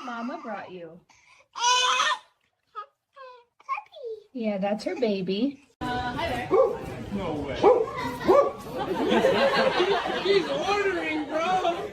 what Mama brought you. Yeah, that's her baby. Hi there. No way. He's ordering, bro.